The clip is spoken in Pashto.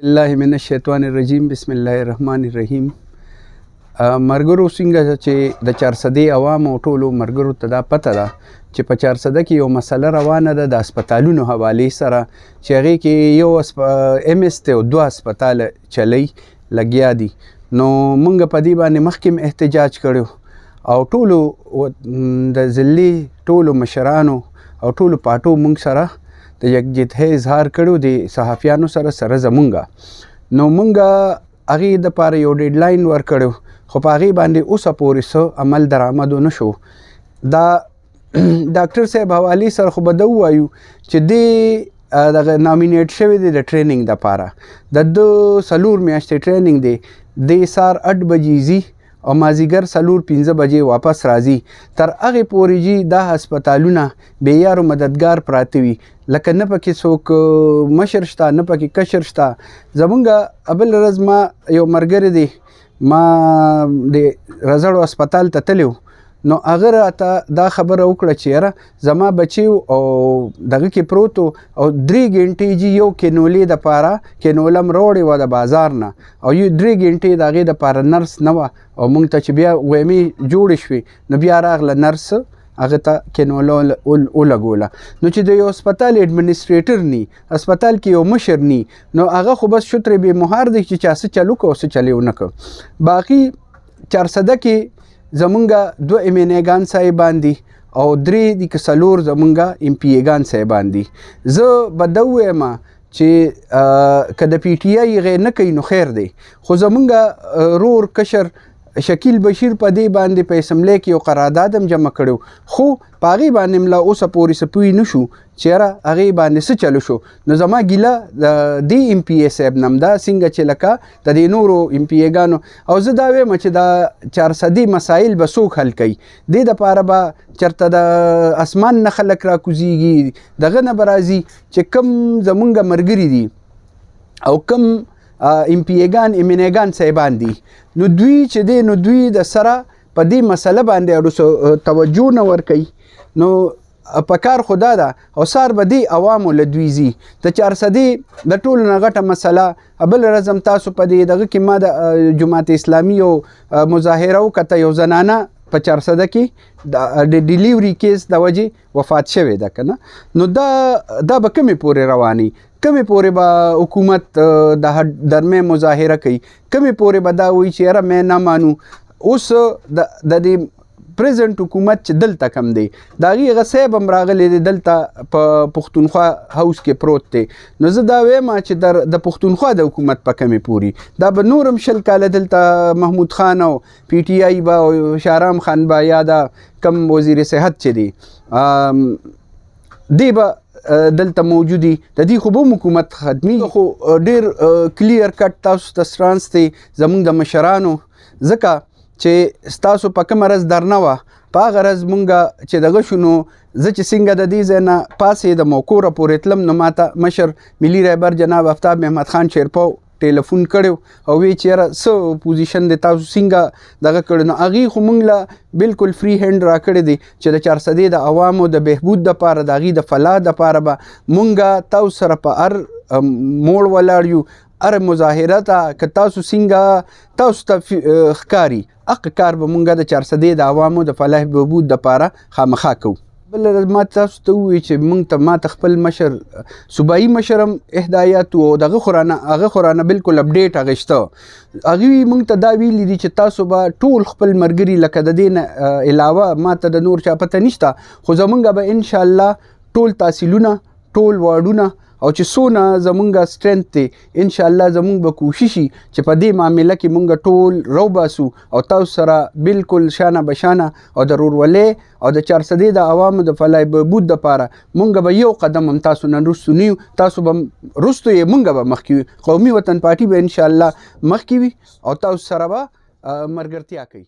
بالله من الشیطان الرجیم بسم الله الرحمن الرحیم. مرګرو څنګه چې د 400 عوام او ټولو مرګرو ته دا پته ده چې په 400 کې یو مسله روانه ده د هسپتالونو حوالې سره چې هغې کې یو MS ته او 2 هسپتال چلی لګیا دي. نو موږ په دې باندې مخکې احتجاج کړو او ټولو د ضلعي ټولو مشرانو او ټولو پاټو موږ سره د یکجهتۍ اظهار کړو د صحافیانو سره زمونږه. نو مونږ هغې دپاره یو ډیډلاین ورکړو خو په هغې باندې اوسه پورې څه عمل درآمد ونه شو. دا ډاکټر صاحب حوالې سره خو به ده ووایو چې دې دغه نامینیټ شوی دی د ټریننګ دپاره. د ده 4 میاشتې ټریننګ دی. دې سهار 8 بجې ځي او مازدیګر 4-5 بجې واپس راځي. تر هغې پورې جي دا هسپتالونه بېیارو مددګار پراته وي، لکه نه پکې څوک مشر شته نه پکې کشر شته. زمونږ بل ورځ ما یو ملګری دی، ما د رزړو هسپتال ته تللی، نو هغه راته دا خبره وکړه چې یاره زما بچی او دغه کې پروت او 3 غنټې جي یو کینولې دپاره کینوله م راوړې وه د بازار نه او یو 3 غنټې د هغې دپاره نرس نه وه او موږ ته چې بیا ویمې جوړې شوې نو بیا راغله نرس هغه ته کینوله ولګوله. نو چې د یو هسپتال اډمنسټریټر نی، هسپتال کې یو مشر نی، نو هغه خو بس شترې بې مهار دی چې چا څه چل وکړه او څه چل یې ونه کړه. باقي 400 کې زمونږ 2 MNA صاحبان دي او 3 دي که 4 زمونږ MPA صاحبان دي. زه به ده ووایم چې که د PTI هغې نه کوي نو خیر دی، خو زمونږ رور کشر شکیل بشیر په دې باندې په اسمبلی کې یو قرارداد هم جمع کړی، خو په هغې باندې ملا اوسه پورې څه پوه نه شو چې یاره هغې باندې څه چلو شو. نو زما ګیله د دې MPA صاحب نه هم ده څنګه چې لکه د دې نورو MPA او زه دا وایم چې دا 400 مسایل به څوک حل کوي. دې دپاره به چېرته د اسمان نه خلک راکوزیږي، دغه نه به راځي چې کوم زمونږ ملګري دي او کوم MPA MNA صاحبان دي، نو دوی چې دی نو دوی د سره په دې مسله باندې توجه نه ورکوي. نو په کار خو دا ده او سار به دې عوامو له دوی ځي. د 400 د ټولو نه غټه مسله بل ورځ هم تاسو په دې دغه کې ما د جماعت اسلامي یو مظاهره وکته، یو زنانه په 400 کې د ډیلیوري کیس د وجې وفات شوې ده که نه. نو دا به کومې پورې رواني، کومې پورې به حکومت د درمې مظاهره کوي، کومې پورې به دا وایي چې یاره مې نه مانو. اوس د دې پریزنټ حکومت چې دلته کم دی د هغې هغه صاحب هم راغلی دی دلته په پښتونخوا هاوس کې پروت دی. نو زه دا وایم چې د پښتونخوا د حکومت په کمې پورې دا به نور هم 20 کاله دلته محمود خان او PTI به او شهرام خان به یا دا کم وزیر صحت چې دی دی به دلته موجودي. د دې خو به هم حکومت ختمي، خو ډېر کلیر کټ تاسو ته سټرانس دی زمونږ د مشرانو، ځکه چې ستاسو په کومه ورځ درنه وه په هغه ورځ مونږ چې دغه شو نو زه چې څنګه د دې ځای نه پاسېدم او کوره پورې تلم نو ماته مشر ملي رهبر جناب آفتاب محمد خان شیرپو ټیلیفون کړی او وی چې یاره څه پوزیشن دی تاسو څنګه دغه کړی. نو هغې خو مونږ له بلکل فری هینډ راکړی دی چې د 400 د عوامو د بهبود دپاره د هغې د فلاح دپاره به مونږ تاسو سره په هر موړ ولاړ یو، هر مظاهره ته که تاسو څنګه تاسو ته ښکاري هغه کار به مونږ د 400 د عوامو د فلاح بهبود دپاره خامخا کوو. بل ما تاسو ته ووایي چې مونږ ما ته خپل مشر صوبایي مشر هم هدایت و هغه خو رانه بلکل اپډیټ اخیسته. هغوی مونږ ته دا ویلي دي چې تاسو به ټول خپل ملګري لکه د دې نه علاوه ما ته د نور چا پته نشته، خو زمونږ به انشاءالله ټول تحصیلونه ټول واډونه او چې څونه زمونږ سټرنث دی انشاءالله زمونږ به کوشش وي چې په دې معامله کې مونږ ټول راوباسو او تاسو سره بلکل شانه بشانه او د ورورولۍ او د 400 د عوامو د فلاح بهبود دپاره مونږ به یو قدم هم تاسو نه رستو نه یو، تاسو به رستو یې مونږ به مخکې وي. قومي وطن پارټي به انشاءالله مخکې وي او تاسو سره به ملګرتیا کوي.